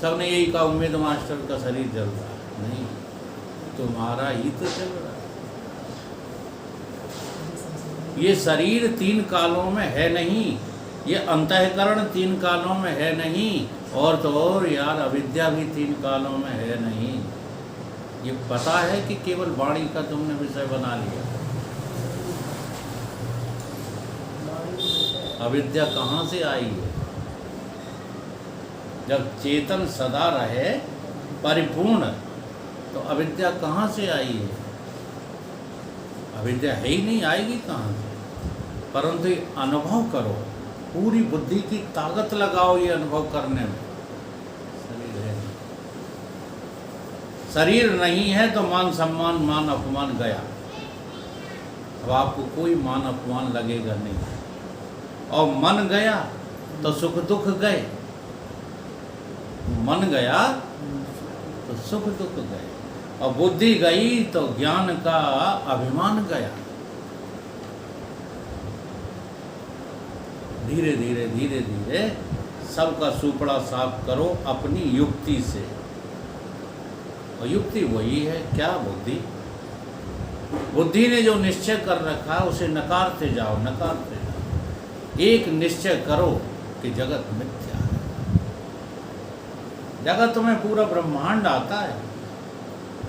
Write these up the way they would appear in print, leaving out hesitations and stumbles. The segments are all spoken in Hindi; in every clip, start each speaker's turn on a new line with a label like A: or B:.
A: सबने यही कहा उम्मीद मास्टर का शरीर जल रहा है। नहीं, तुम्हारा ही तो चल रहा है। ये शरीर 3 कालों में है नहीं, ये अंतःकरण 3 कालों में है नहीं, और तो और यार अविद्या भी 3 कालों में है नहीं। ये पता है कि केवल वाणी का तुमने विषय बना लिया। अविद्या कहाँ से आई है? जब चेतन सदा रहे परिपूर्ण, तो अविद्या कहाँ से आई है? अविद्या है ही नहीं, आएगी कहाँ से? परंतु ये अनुभव करो, पूरी बुद्धि की ताकत लगाओ ये अनुभव करने में। शरीर है, शरीर नहीं है तो मान सम्मान मान अपमान गया। अब आपको कोई मान अपमान लगेगा नहीं, और मन गया तो सुख दुख गए। मन गया तो सुख दुख गए, और बुद्धि गई तो ज्ञान का अभिमान गया। धीरे धीरे धीरे धीरे सबका सुपड़ा साफ करो अपनी युक्ति से, और युक्ति वही है क्या? बुद्धि। बुद्धि ने जो निश्चय कर रखा है उसे नकारते जाओ, नकारते जाओ। एक निश्चय करो कि जगत मिथ्या है। जगत में पूरा ब्रह्मांड आता है।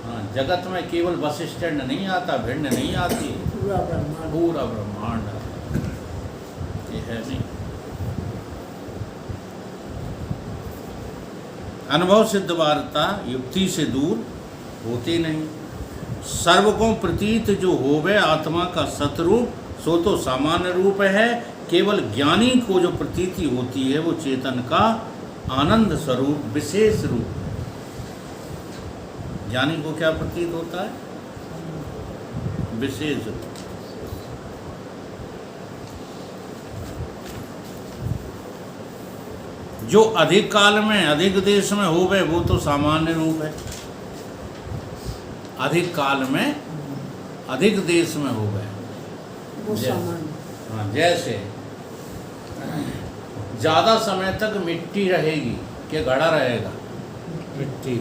A: हाँ, जगत में केवल बस स्टैंड नहीं आता, भिंड नहीं आती, पूरा ब्रह्मांड आता है। ये है नहीं। अनुभव सिद्ध वार्ता युक्ति से दूर होती नहीं। सर्व को प्रतीत जो होवे आत्मा का सतरूप, सो तो सामान्य रूप है। केवल ज्ञानी को जो प्रतीति होती है वो चेतन का आनंद स्वरूप विशेष रूप। ज्ञानी को क्या प्रतीत होता है? विशेष रूप। जो अधिक काल में अधिक देश में होवे वो तो सामान्य रूप है। अधिक काल में अधिक देश में होवे वो सामान्य। हाँ, जैसे ज़्यादा समय तक मिट्टी रहेगी कि घड़ा रहेगा? मिट्टी।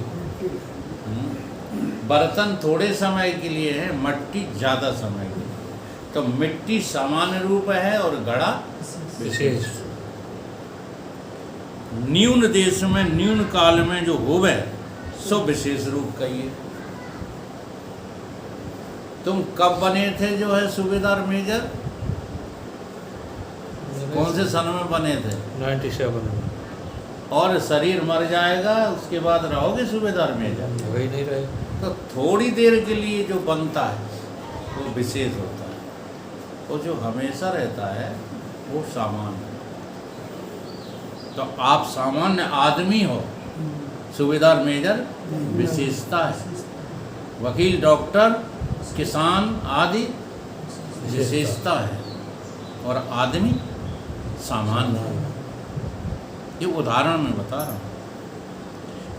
A: बर्तन थोड़े समय के लिए है, मट्टी ज़्यादा समय के लिए। तो मिट्टी सामान्य रूप है और घड़ा विशेष। न्यून देश में न्यून काल में जो होवे सो विशेष रूप कहिए। तुम कब बने थे जो है सूबेदार मेजर? कौन से सन में बने थे?
B: 97 में।
A: और शरीर मर जाएगा उसके बाद रहोगे सूबेदार मेजर?
B: वही नहीं रहे।
A: तो थोड़ी देर के लिए जो बनता है वो विशेष होता है, वो जो हमेशा रहता है वो सामान्य। तो आप सामान्य आदमी हो, सूबेदार मेजर विशेषता है। वकील डॉक्टर किसान आदि विशेषता है, और आदमी सामान्य है। ये उदाहरण में बता रहा हूँ।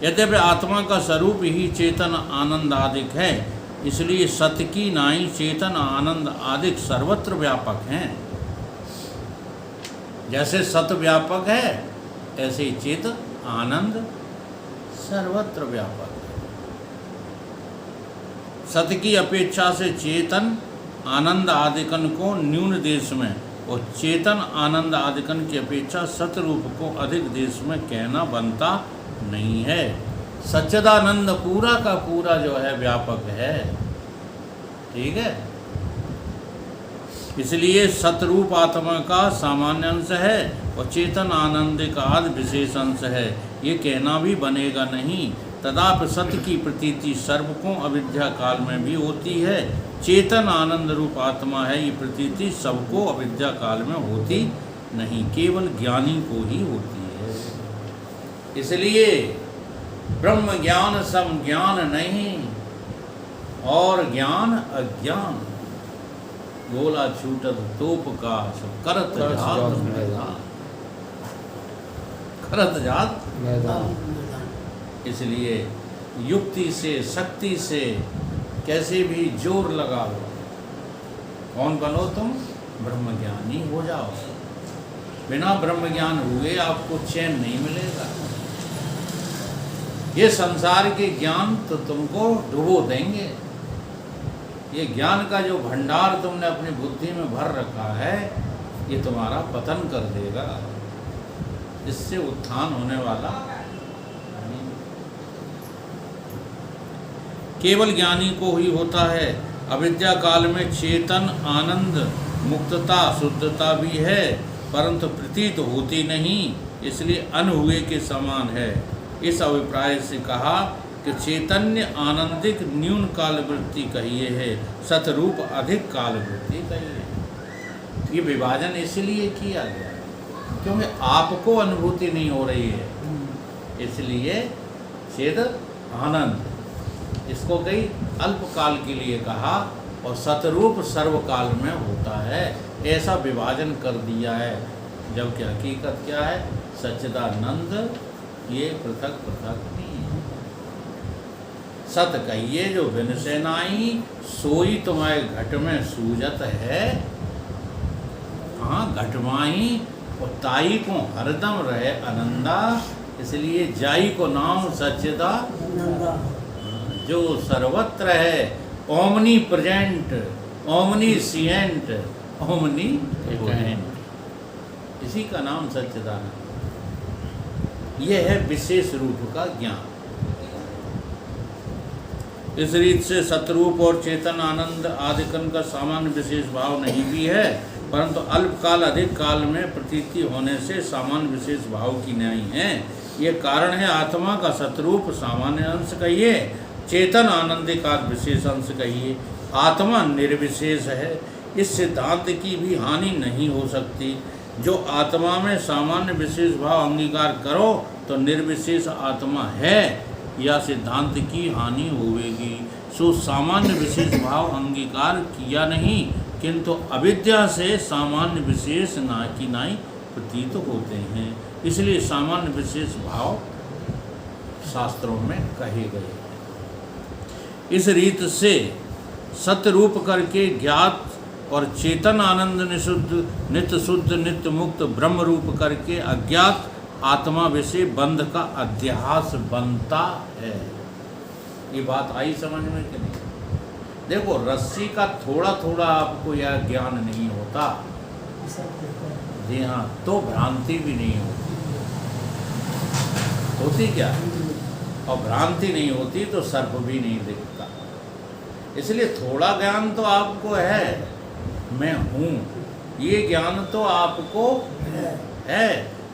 A: यद्यपि आत्मा का स्वरूप ही चेतन आनंद आदिक है, इसलिए सत्य की नाई चेतन आनंद आदिक सर्वत्र व्यापक हैं। जैसे सत्य व्यापक है ऐसे ही चेत आनंद सर्वत्र व्यापक है। सत्य की अपेक्षा से चेतन आनंद आदिकन को न्यून देश में और चेतन आनंद आदिकन की अपेक्षा सतरूप को अधिक देश में कहना बनता नहीं है। सच्चिदानंद पूरा का पूरा जो है व्यापक है। ठीक है, इसलिए सतरूप आत्मा का सामान्य अंश है और चेतन आनंद का आदि विशेष अंश है। ये कहना भी बनेगा नहीं। तदाप सत्य की प्रतीति सर्व को अविद्या काल में भी होती है। चेतन आनंद रूप आत्मा है, ये प्रतीति सबको अविद्या काल में होती नहीं, केवल ज्ञानी को ही होती है। इसलिए ब्रह्म ज्ञान सम ज्ञान नहीं, और ज्ञान अज्ञान। गोला छूटत तोप का करत जात मैदान, करत जात मैदान। इसलिए युक्ति से शक्ति से कैसे भी जोर लगाओ, कौन बनो तुम? ब्रह्मज्ञानी हो जाओ। बिना ब्रह्मज्ञान हुए आपको चैन नहीं मिलेगा। ये संसार के ज्ञान तो तुमको डुबो देंगे। ये ज्ञान का जो भंडार तुमने अपनी बुद्धि में भर रखा है, ये तुम्हारा पतन कर देगा, इससे उत्थान होने वाला नहीं। केवल ज्ञानी को ही होता है। अविद्या काल में चेतन, आनंद, मुक्तता, शुद्धता भी है, परंतु प्रतीत होती नहीं, इसलिए अनहुए के समान है। इस अभिप्राय से कहा कि चैतन्य आनंदिक न्यून काल वृत्ति कहिए है, सतरूप अधिक काल वृत्ति कहिए। ये विभाजन इसलिए किया गया क्योंकि आपको अनुभूति नहीं हो रही है, इसलिए चेत आनंद इसको कई अल्पकाल के लिए कहा, और सतरूप सर्वकाल में होता है, ऐसा विभाजन कर दिया है। जबकि हकीकत क्या है? सच्चिदानंद ये पृथक पृथक नहीं है। सत कहिए जो विनसे नाई, सोई तुम्हारे घट में सूजत है। हाँ, घटमाई और ताई को हरदम रहे आनंदा, इसलिए जाई को नाम सच्चिदानंदा, जो सर्वत्र है, ओमनी प्रेजेंट, ओमनी सिएंट, ओमनी एटेंट, इसी का नाम सच्चिदानंद। यह है विशेष रूप का ज्ञान। इस रीत से सतरूप और चेतन आनंद आदिकन का सामान्य विशेष भाव नहीं भी है, परंतु अल्पकाल अधिक काल में प्रतीति होने से सामान्य विशेष भाव की नहीं है। ये कारण है आत्मा का सतरूप सामान्य अंश कहिए, चेतन आनंदिकार विशेष अंश कहिए। आत्मा निर्विशेष है, इस सिद्धांत की भी हानि नहीं हो सकती। जो आत्मा में सामान्य विशेष भाव अंगीकार करो तो निर्विशेष आत्मा है, या सिद्धांत की हानि होवेगी। सो सामान्य विशेष भाव अंगीकार किया नहीं, किंतु अविद्या से सामान्य विशेष ना की नाई प्रतीत होते हैं, इसलिए सामान्य विशेष भाव शास्त्रों में कहे गए हैं। इस रीत से सत्य रूप करके ज्ञात और चेतन आनंद निशुद्ध, नित्य शुद्ध, नित्य मुक्त ब्रह्म रूप करके अज्ञात आत्मा विषय बंध का अध्यास बनता है। ये बात आई समझ में कि नहीं? देखो, रस्सी का थोड़ा थोड़ा आपको यह ज्ञान नहीं होता, जी हाँ, तो भ्रांति भी नहीं होती क्या? और भ्रांति नहीं होती तो सर्प भी नहीं दिखता। इसलिए थोड़ा ज्ञान तो आपको है, मैं हूँ, ये ज्ञान तो आपको है,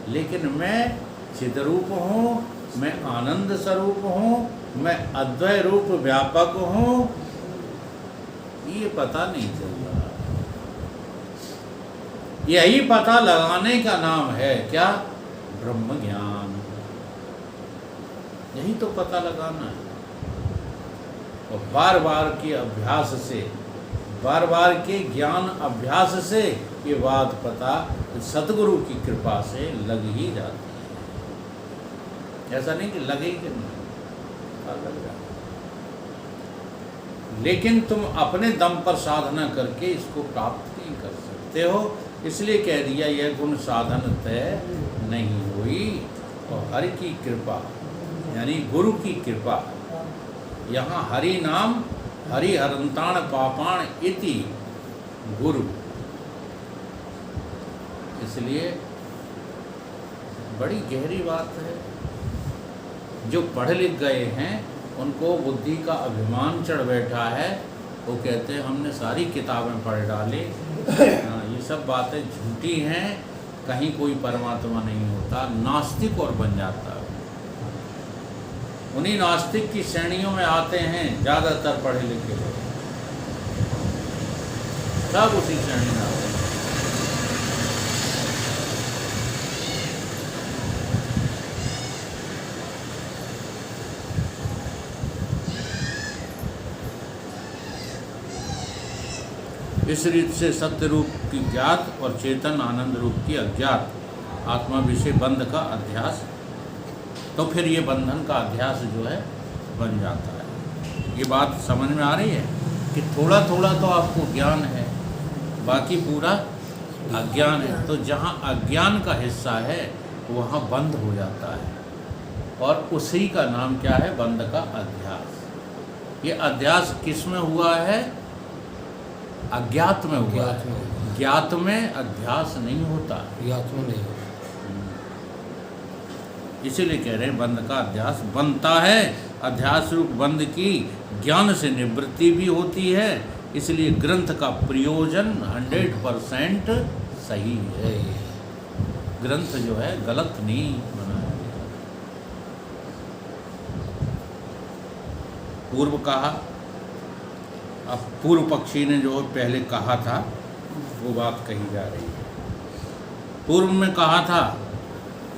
A: लेकिन मैं चिद्रूप हूँ, मैं आनंद स्वरूप हूँ, मैं अद्वय रूप व्यापक हूँ, ये पता नहीं चल रहा। यही पता लगाने का नाम है क्या? ब्रह्म ज्ञान। यही तो पता लगाना है। और बार बार के अभ्यास से, बार बार के ज्ञान अभ्यास से ये बात पता सतगुरु की कृपा से लग ही जाती है। ऐसा नहीं कि लगे कि नहीं, लग जाता। लेकिन तुम अपने दम पर साधना करके इसको प्राप्त नहीं कर सकते हो, इसलिए कह दिया यह गुण साधन तय नहीं हुई। और हरि की कृपा यानी गुरु की कृपा, यहाँ हरि नाम हरि हरंताण पापाण इति गुरु, इसलिए बड़ी गहरी बात है। जो पढ़ लिख गए हैं उनको बुद्धि का अभिमान चढ़ बैठा है, वो कहते हैं हमने सारी किताबें पढ़ डाली, ये सब बातें झूठी हैं, कहीं कोई परमात्मा नहीं होता, नास्तिक और बन जाता है। उन्हीं नास्तिक की श्रेणियों में आते हैं ज़्यादातर पढ़े लिखे लोग, सब उसी श्रेणी में आते हैं। इस रीत से सत्य रूप की ज्ञात और चेतन आनंद रूप की अज्ञात आत्मा विषय बंध का अध्यास, तो फिर ये बंधन का अध्यास जो है बन जाता है। ये बात समझ में आ रही है कि थोड़ा थोड़ा तो आपको ज्ञान है, बाकी पूरा अज्ञान है। तो जहाँ अज्ञान का हिस्सा है वहाँ बंध हो जाता है, और उसी का नाम क्या है? बंध का अध्यास। ये अध्यास किस में हुआ है? अज्ञात में हुआ है। ज्ञात में अध्यास नहीं होता,
B: ज्ञात में नहीं होता।
A: इसीलिए कह रहे हैं बंध का अध्यास बनता है। अध्यास रूप बंध की ज्ञान से निवृत्ति भी होती है। इसलिए ग्रंथ का प्रयोजन 100% सही है। ग्रंथ जो है गलत नहीं बनाया गया। पूर्व कहा, अब पूर्व पक्षी ने जो पहले कहा था वो बात कही जा रही है। पूर्व में कहा था,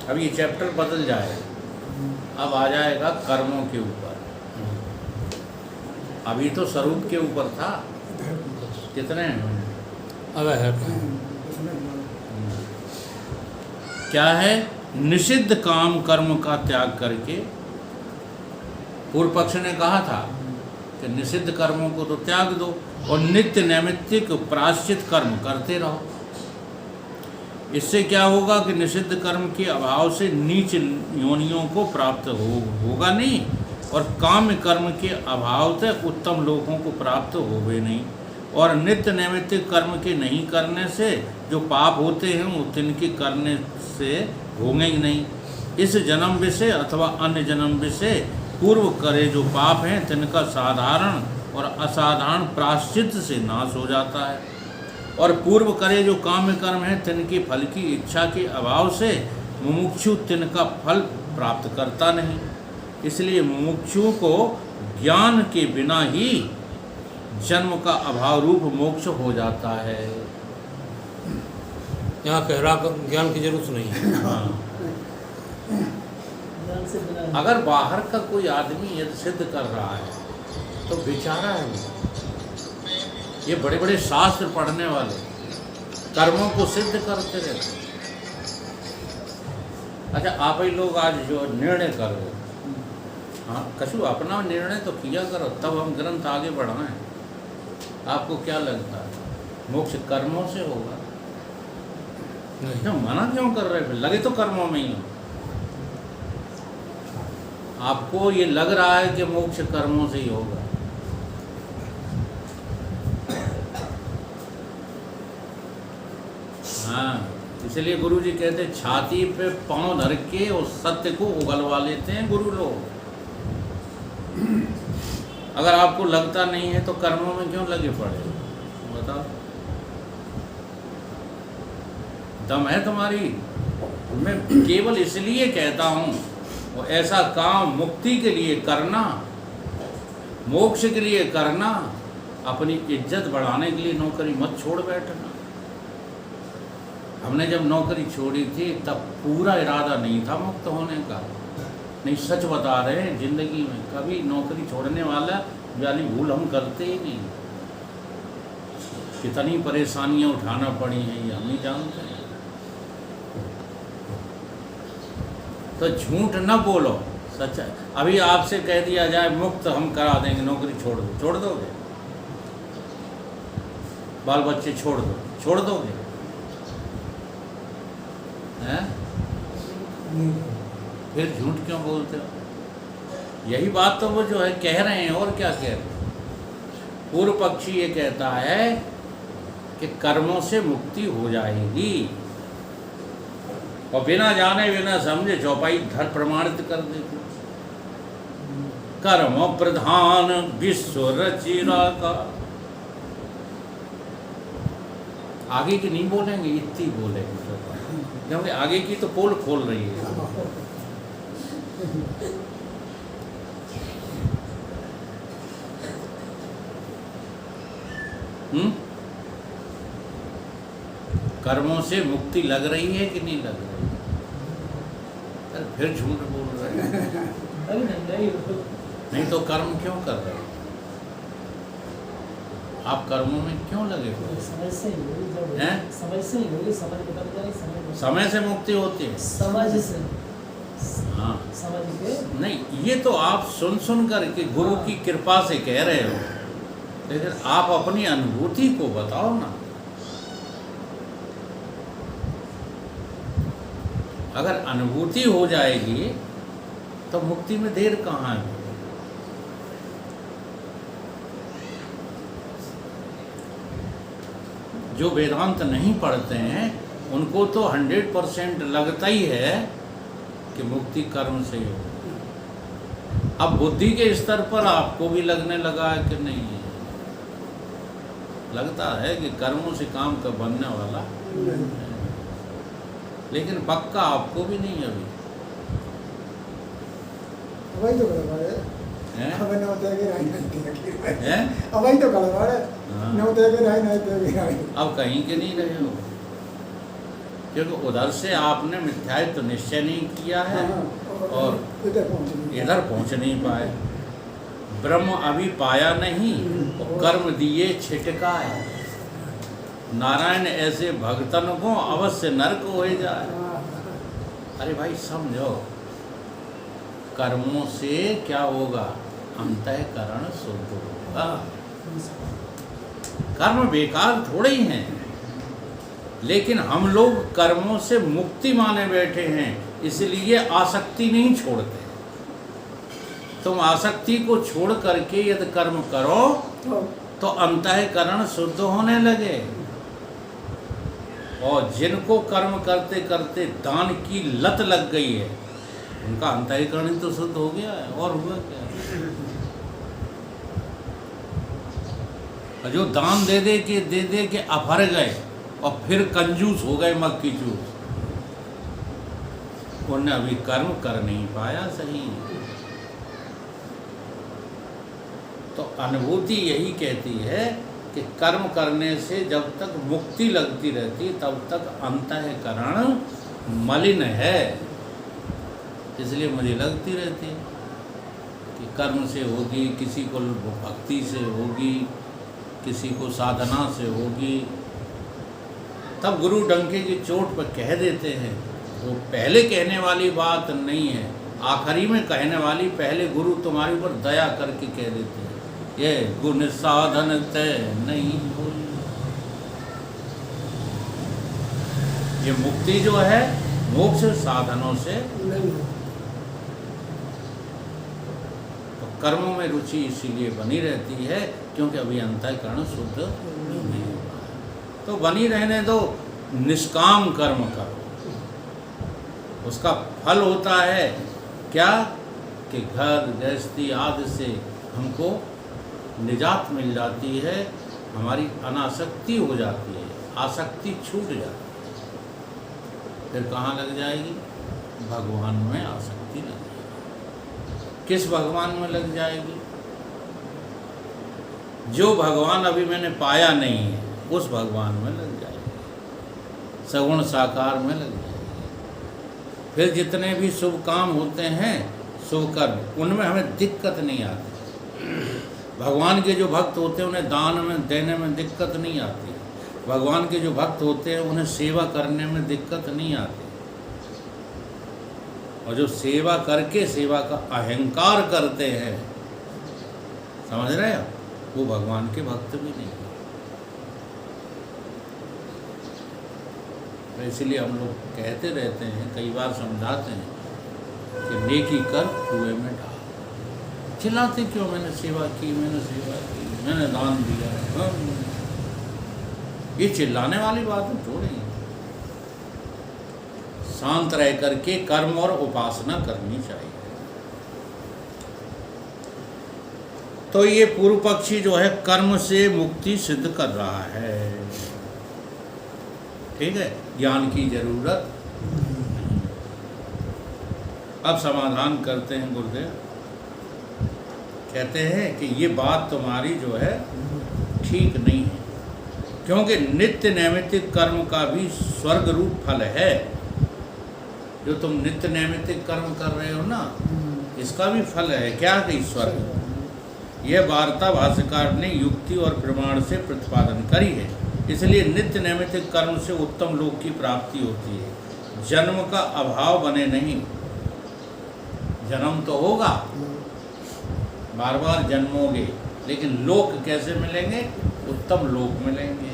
A: अब ये चैप्टर बदल जाएगा, अब आ जाएगा कर्मों के ऊपर। अभी तो स्वरूप के ऊपर था। कितने हैं?
B: अब है
A: क्या है? निषिद्ध काम कर्म का त्याग करके, पूर्व पक्ष ने कहा था कि निषिद्ध कर्मों को तो त्याग दो और नित्य नैमित्तिक प्रायश्चित कर्म करते रहो। इससे क्या होगा कि निषिद्ध कर्म के अभाव से नीच योनियों को प्राप्त होगा नहीं, और काम्य कर्म के अभाव से उत्तम लोगों को प्राप्त होवे नहीं, और नित्य नैमित्तिक कर्म के नहीं करने से जो पाप होते हैं वो तिनके करने से होंगे ही नहीं। इस जन्म विषय अथवा अन्य जन्म विषय पूर्व करे जो पाप हैं तिनका साधारण और असाधारण प्रायश्चित से नाश हो जाता है, और पूर्व करे जो काम्य कर्म हैं तिनके फल की इच्छा के अभाव से मुमुक्षु तिनका फल प्राप्त करता नहीं। इसलिए मुमुक्षु को ज्ञान के बिना ही जन्म का अभाव रूप मोक्ष हो जाता है।
B: यहाँ गहरा ज्ञान की जरूरत नहीं है।
A: हाँ। अगर बाहर का कोई आदमी यदि सिद्ध कर रहा है तो बेचारा है वो। ये बड़े बड़े शास्त्र पढ़ने वाले कर्मों को सिद्ध करते रहते। अच्छा, आप ही लोग आज जो निर्णय कर रहे हो, हाँ कछु अपना निर्णय तो किया करो, तब हम ग्रंथ आगे बढ़ाएं। आपको क्या लगता है मोक्ष कर्मों से होगा? नहीं, मना क्यों कर रहे? फिर लगे तो कर्मों में ही हो। आपको ये लग रहा है कि मोक्ष कर्मों से ही होगा। हाँ, इसलिए गुरुजी कहते छाती पे पांव धर के उस सत्य को उगलवा लेते हैं गुरु लोग। अगर आपको लगता नहीं है तो कर्मों में क्यों लगे पड़े? बताओ, दम है तुम्हारी? मैं केवल इसलिए कहता हूँ वो ऐसा काम मुक्ति के लिए करना, मोक्ष के लिए करना, अपनी इज्जत बढ़ाने के लिए नौकरी मत छोड़ बैठना। हमने जब नौकरी छोड़ी थी तब पूरा इरादा नहीं था मुक्त होने का। नहीं, सच बता रहे हैं, जिंदगी में कभी नौकरी छोड़ने वाली भूल हम करते ही नहीं। कितनी परेशानियां उठाना पड़ी हैं ये हम ही जानते हैं। तो झूठ न बोलो, सच है। अभी आपसे कह दिया जाए मुक्त हम करा देंगे, नौकरी छोड़ दो, छोड़ दोगे? बाल बच्चे छोड़ दो, छोड़ दोगे? हैं? फिर झूठ क्यों बोलते हो? यही बात तो वो जो है कह रहे हैं, और क्या कह रहे हैं? पूर्व पक्षी ये कहता है कि कर्मों से मुक्ति हो जाएगी, और बिना जाने बिना समझे चौपाई धर प्रमाणित कर देते। कर्म प्रधान विश्व रचिरा का। आगे की नहीं बोलेंगे, इतनी बोलेंगे, क्योंकि आगे की तो पोल खोल रही है। कर्मों से मुक्ति लग रही है कि नहीं लग रही? अरे फिर झूठ बोल रहे हैं। नहीं तो कर्म क्यों कर रहे हो? आप कर्मों में क्यों लगे हुए?
C: समझ से ही होगी,
A: हैं?
C: समझ से ही होगी, समझ निकल जाएगी,
A: समय से मुक्ति होती है।
C: समझ से,
A: हाँ,
C: समझ के
A: नहीं, ये तो आप सुन करके गुरु की कृपा से कह रहे हो, लेकिन आप अपनी अनुभूति को बताओ ना। अगर अनुभूति हो जाएगी तो मुक्ति में देर कहाँ है? जो वेदांत नहीं पढ़ते हैं उनको तो 100% लगता ही है कि मुक्ति कर्म से ही होगी। अब बुद्धि के स्तर पर आपको भी लगने लगा है कि नहीं, लगता है कि कर्मों से काम का बनने वाला है। लेकिन पक्का आपको भी नहीं अभी
D: अवई तो गड़बड़
A: है?
D: अब नौते के राई नहीं
A: हैं?
D: अवई तो गड़बड़
A: हाँ।
D: नौते के राई नहीं ते राई
A: अब कहीं के नहीं रहे हो, क्योंकि उधर से आपने मिथ्यात्व तो निश्चय नहीं किया है और इधर पहुंच नहीं पाए। ब्रह्म अभी पाया नहीं और कर्म दिए छिटकाए। नारायण ऐसे भगतन को अवश्य नरक हो जाए। अरे भाई समझो, कर्मों से क्या होगा? अंतःकरण शुद्ध होगा। कर्म बेकार थोड़े ही हैं, लेकिन हम लोग कर्मों से मुक्ति माने बैठे हैं, इसलिए आसक्ति नहीं छोड़ते। तुम आसक्ति को छोड़ करके यदि कर्म करो तो अंतःकरण शुद्ध होने लगे। और जिनको कर्म करते करते दान की लत लग गई है, उनका अंतःकरण तो शुद्ध हो गया है, और हुआ क्या? और जो दान दे दे के अफर गए और फिर कंजूस हो गए, मक्खी चूस, उन्हें अभी कर्म कर नहीं पाया सही। तो अनुभूति यही कहती है कि कर्म करने से जब तक मुक्ति लगती रहती तब तक अंतःकरण मलिन है। इसलिए मुझे लगती रहती है कि कर्म से होगी, किसी को भक्ति से होगी, किसी को साधना से होगी। तब गुरु डंके की चोट पर कह देते हैं, वो पहले कहने वाली बात नहीं है, आखिरी में कहने वाली पहले गुरु तुम्हारे ऊपर दया करके कह देते हैं, ये गुण साधन तय नहीं होई। ये मुक्ति जो है मोक्ष साधनों से, तो कर्मों में रुचि इसीलिए बनी रहती है क्योंकि अभी अंतःकरण शुद्ध नहीं हुआ। तो बनी रहने दो, निष्काम कर्म करो। उसका फल होता है क्या कि घर गृहस्थी आदि से हमको निजात मिल जाती है, हमारी अनासक्ति हो जाती है, आसक्ति छूट जाती है। फिर कहाँ लग जाएगी? भगवान में आसक्ति लग जाएगी। किस भगवान में लग जाएगी? जो भगवान अभी मैंने पाया नहीं है उस भगवान में लग जाएगी, सगुण साकार में लग जाएगी। फिर जितने भी शुभ काम होते हैं, शुभ कर्म, उनमें हमें दिक्कत नहीं आती। भगवान के जो भक्त होते हैं उन्हें दान में देने में दिक्कत नहीं आती। भगवान के जो भक्त होते हैं उन्हें सेवा करने में दिक्कत नहीं आती। और जो सेवा करके सेवा का अहंकार करते हैं, समझ रहे हो, वो भगवान के भक्त भी नहीं। तो इसलिए हम लोग कहते रहते हैं, कई बार समझाते हैं कि नेकी कर कुएं में डाल। चिल्लाते क्यों? मैंने सेवा की, मैंने सेवा की, मैंने दान दिया। ये चिल्लाने वाली बात थोड़ी है। शांत रह करके कर्म और उपासना करनी चाहिए। तो ये पूर्व पक्षी जो है कर्म से मुक्ति सिद्ध कर रहा है, ठीक है, ज्ञान की जरूरत। अब समाधान करते हैं गुरुदेव। कहते हैं कि ये बात तुम्हारी जो है ठीक नहीं है, क्योंकि नित्य नैमित्तिक कर्म का भी स्वर्ग रूप फल है। जो तुम नित्य नैमित्तिक कर्म कर रहे हो ना, इसका भी फल है क्या कि स्वर्ग। यह वार्ता भाष्यकार ने युक्ति और प्रमाण से प्रतिपादन करी है। इसलिए नित्य नैमित्तिक कर्म से उत्तम लोक की प्राप्ति होती है। जन्म का अभाव बने नहीं। जन्म तो होगा, बार बार जन्मोगे, लेकिन लोक कैसे मिलेंगे? उत्तम लोक मिलेंगे।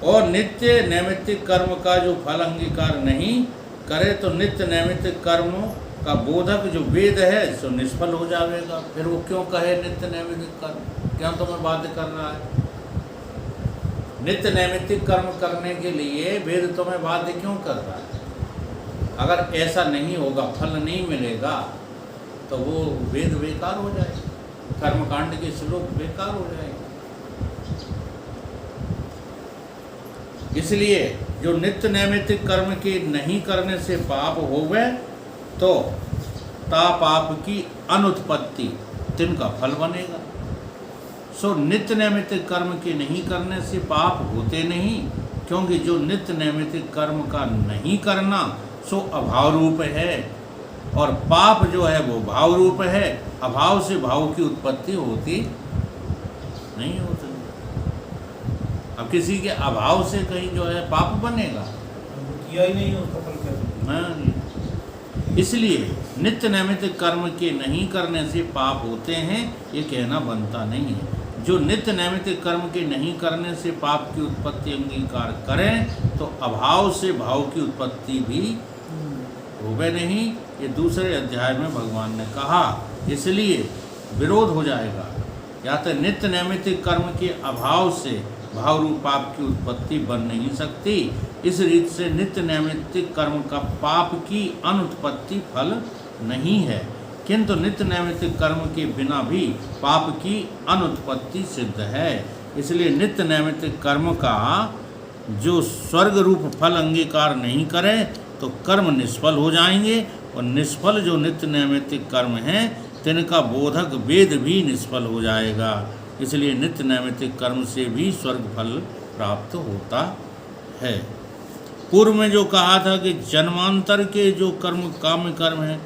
A: और नित्य नैमित्तिक कर्म का जो फल अंगीकार नहीं करे तो नित्य नैमित्तिक कर्मों का बोधक जो वेद है सो निष्फल हो जाएगा। फिर वो क्यों कहे नित्य नैमित्तिक कर्म, क्यों तुम्हें बाध्य कर रहा है? नित्य नैमित्तिक कर्म करने के लिए वेद तुम्हें बाध्य क्यों कर रहा है? अगर ऐसा नहीं होगा, फल नहीं मिलेगा, तो वो वेद बेकार हो जाएगा, कर्मकांड के श्लोक बेकार हो जाएंगे। इसलिए जो नित्य नैमित्तिक कर्म के नहीं करने से पाप होवे, तो ता पाप की अनुत्पत्ति तिनका फल बनेगा। सो नित्य नैमित्तिक कर्म के नहीं करने से पाप होते नहीं, क्योंकि जो नित्य नैमित्तिक कर्म का नहीं करना सो अभाव रूप है, और पाप जो है वो भाव रूप है। अभाव से भाव की उत्पत्ति होती नहीं होती। अब किसी के अभाव से कहीं जो है पाप बनेगा?
E: किया ही नहीं, उसका फल क्या?
A: हाँ, इसलिए नित्य नैमित्तिक कर्म के नहीं करने से पाप होते हैं, ये कहना बनता नहीं है। जो नित्य नैमित्तिक कर्म के नहीं करने से पाप की उत्पत्ति अंगीकार करें, तो अभाव से भाव की उत्पत्ति भी होवे नहीं। ये दूसरे अध्याय में भगवान ने कहा। इसलिए विरोध हो जाएगा, या तो नित्य नैमित्तिक कर्म के अभाव से भाव रूप पाप की उत्पत्ति बन नहीं सकती। इस रीत से नित्य नैमित्तिक कर्म का पाप की अनुत्पत्ति फल नहीं है, किंतु नित्य नैमित्तिक कर्म के बिना भी पाप की अनुत्पत्ति सिद्ध है। इसलिए नित्य नैमित्तिक कर्म का जो स्वर्ग रूप फल अंगीकार नहीं करे, तो कर्म निष्फल हो जाएंगे, और निष्फल जो नित्य नैमित्तिक कर्म हैं, तिनका बोधक वेद भी निष्फल हो जाएगा। इसलिए नित्य नैमित्तिक कर्म से भी स्वर्ग फल प्राप्त होता है। पूर्व में जो कहा था कि जन्मांतर के जो कर्म काम्य कर्म हैं,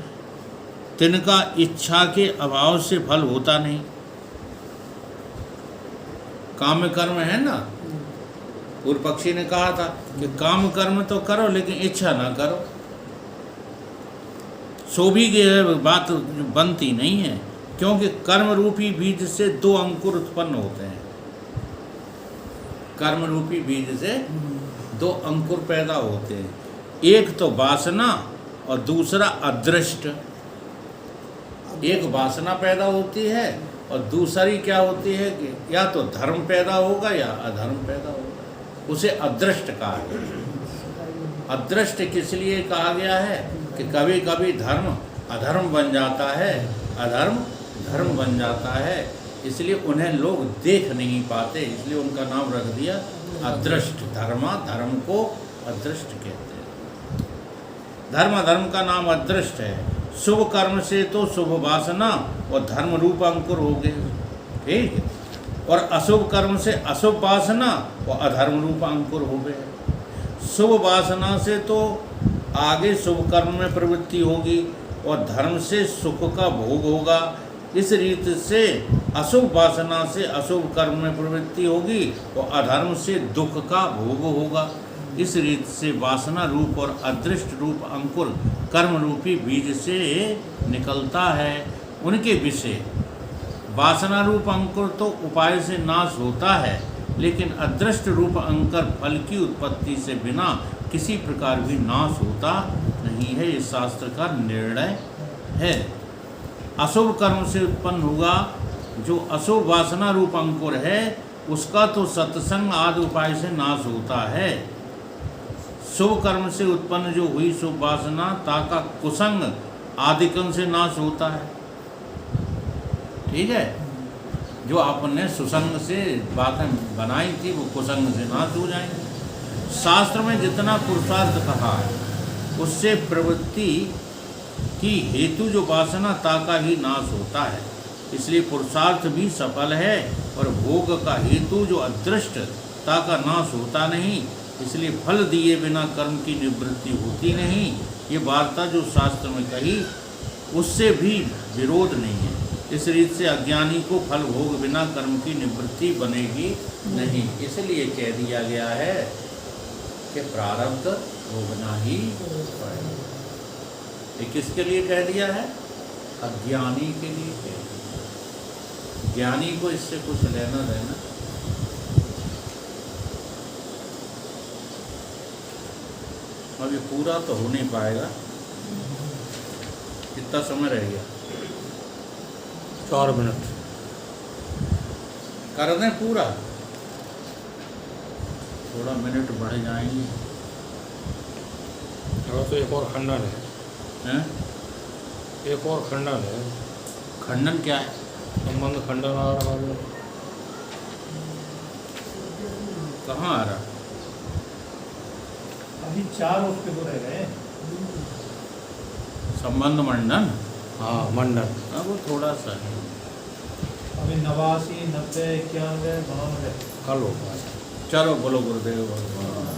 A: तिनका इच्छा के अभाव से फल होता नहीं। काम्य कर्म है ना, पूर्व पक्षी ने कहा था कि काम कर्म तो करो लेकिन इच्छा ना करो, सो भी बात बनती नहीं है। क्योंकि कर्म रूपी बीज से दो अंकुर उत्पन्न होते हैं। कर्म रूपी बीज से दो अंकुर पैदा होते हैं, एक तो वासना और दूसरा अदृष्ट। एक वासना पैदा होती है और दूसरी क्या होती है कि या तो धर्म पैदा होगा या अधर्म पैदा होगा। उसे अदृष्ट कहा गया। अदृष्ट किस लिए कहा गया है कि कभी कभी धर्म अधर्म बन जाता है, अधर्म धर्म बन जाता है, इसलिए उन्हें लोग देख नहीं पाते, इसलिए उनका नाम रख दिया अदृष्ट। धर्म को अदृष्ट कहते हैं। धर्म का नाम अदृष्ट है। शुभ कर्म से तो शुभ वासना और धर्म रूप अंकुर हो गए, ठीक है, और अशुभ कर्म से अशुभ वासना और अधर्म रूप अंकुर हो गए। शुभ वासना से तो आगे शुभ कर्म में प्रवृत्ति होगी और धर्म से सुख का भोग होगा। इस रीति से अशुभ वासना से अशुभ कर्म में प्रवृत्ति होगी और अधर्म से दुख का भोग होगा। इस रीति से वासना रूप और अदृष्ट रूप अंकुर कर्म रूपी बीज से निकलता है। उनके विषय वासना रूप अंकुर तो उपाय से नाश होता है, लेकिन अदृष्ट रूप अंकुर फल की उत्पत्ति से बिना किसी प्रकार भी नाश होता नहीं है। इस शास्त्र का निर्णय है। अशुभ कर्म से उत्पन्न हुआ जो अशुभ वासना रूप अंकुर है, उसका तो सत्संग आदि उपाय से नाश होता है। शुभ कर्म से उत्पन्न जो हुई शुभ वासना ताका कुसंग आदिकम से नाश होता है, ठीक है। जो आपने सुसंग से बातें बनाई थी वो कुसंग से नाश हो जाएंगे। शास्त्र में जितना पुरुषार्थ कहा है उससे प्रवृत्ति की हेतु जो वासना ताका ही नाश होता है, इसलिए पुरुषार्थ भी सफल है और भोग का हेतु जो अदृष्ट ताका नाश होता नहीं, इसलिए फल दिए बिना कर्म की निवृत्ति होती नहीं। ये वार्ता जो शास्त्र में कही उससे भी विरोध नहीं है। इस रीत से अज्ञानी को फल भोग बिना कर्म की निवृत्ति बनेगी नहीं, इसलिए कह दिया गया है कि प्रारब्ध भोगना ही पड़ेगा। ये किसके लिए कह दिया है? अज्ञानी के लिए कह दिया। ज्ञानी को इससे कुछ लेना देना अब ये पूरा तो हो नहीं पाएगा। कितना समय रह गया?
B: 4 मिनट।
A: कर दें पूरा, थोड़ा मिनट बढ़ जाएंगे।
B: और तो एक और खंडन है,
A: हैं?
B: एक और खंडन है।
A: खंडन क्या है?
B: संबंध खंडन आ रहा है।
A: कहाँ आ रहा?
E: अभी 4 उसके तो रह गए।
A: संबंध मंडन।
B: हाँ, मंडन।
A: हाँ, वो थोड़ा सा है।
E: अभी 89, 90, 91, 92।
B: कल होगा।
A: चलो बोलो गुरुदेव भगवान।